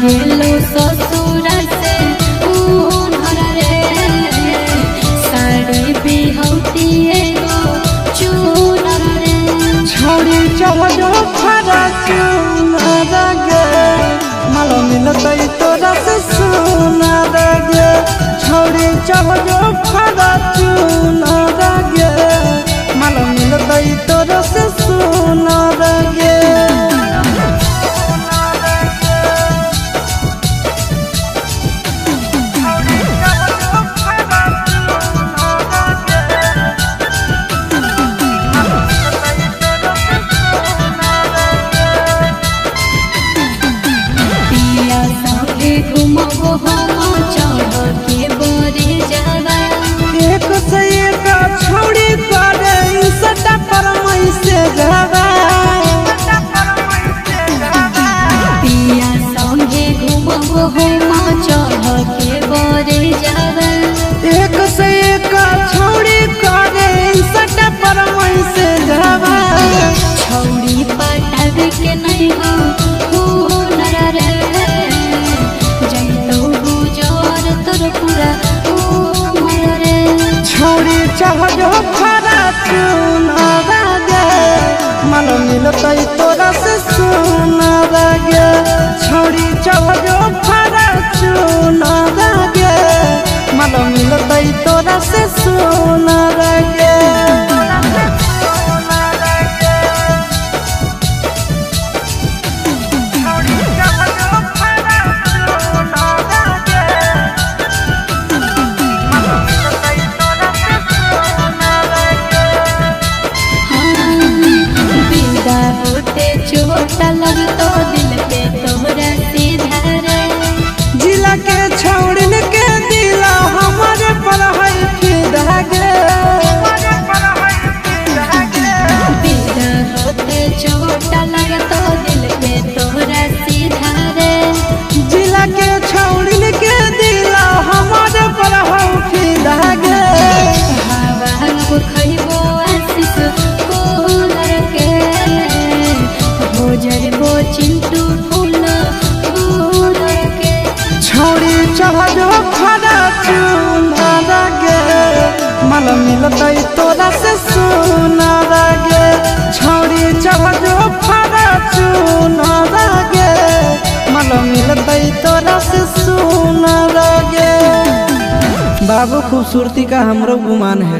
गेलो ससुर से उनहर रे साड़ी बिहौती एगो चूनर रे छोड़ी चढ़ो फरा चूनर गे मालो मिलतै तोरा से सुनर गे छोड़ी चढ़ो फरा चूनर गे मालो मिलतै तोरा से सुनर गे घुमबो हम चढ़ के बरे जावा एक से एक छोड़ी करे सटा पर मई से जावा पिया संगे घुमबो हम चढ़ के बरे जावा एक से एक छोड़ी करे सटा पर मई से जावा छौड़ी पटाव के नहीं हो हुनर रे छोड़ी चढ़ो फरा चूनर गे मालो मिलतै तोरा से सुनर गे छोड़ी चढ़ो फरा चूनर गे मालो मिलतै तोरा से सुनर गे चोट लगतो दिल पे तोहरा सीधा रे जिला के छौड़न के दिला हमारे पर है फिदा गे बिदा होते चोट लगतो दिल पे तोहरा सीधा रे जिला के छौड़न के दिला हमारे पर है फिदा गे हवा खइबो आशीष कोलर के हो जरबो चिंटू फूल के छोड़ी चढ़ो फरा चूनर गे मालो मिलतै तोरा से सुनर गे छोड़ी चढ़ो फरा चूनर गे मालो मिलतै तोरा से सुनर गे बाबू खूबसूरती का हमरो गुमान है।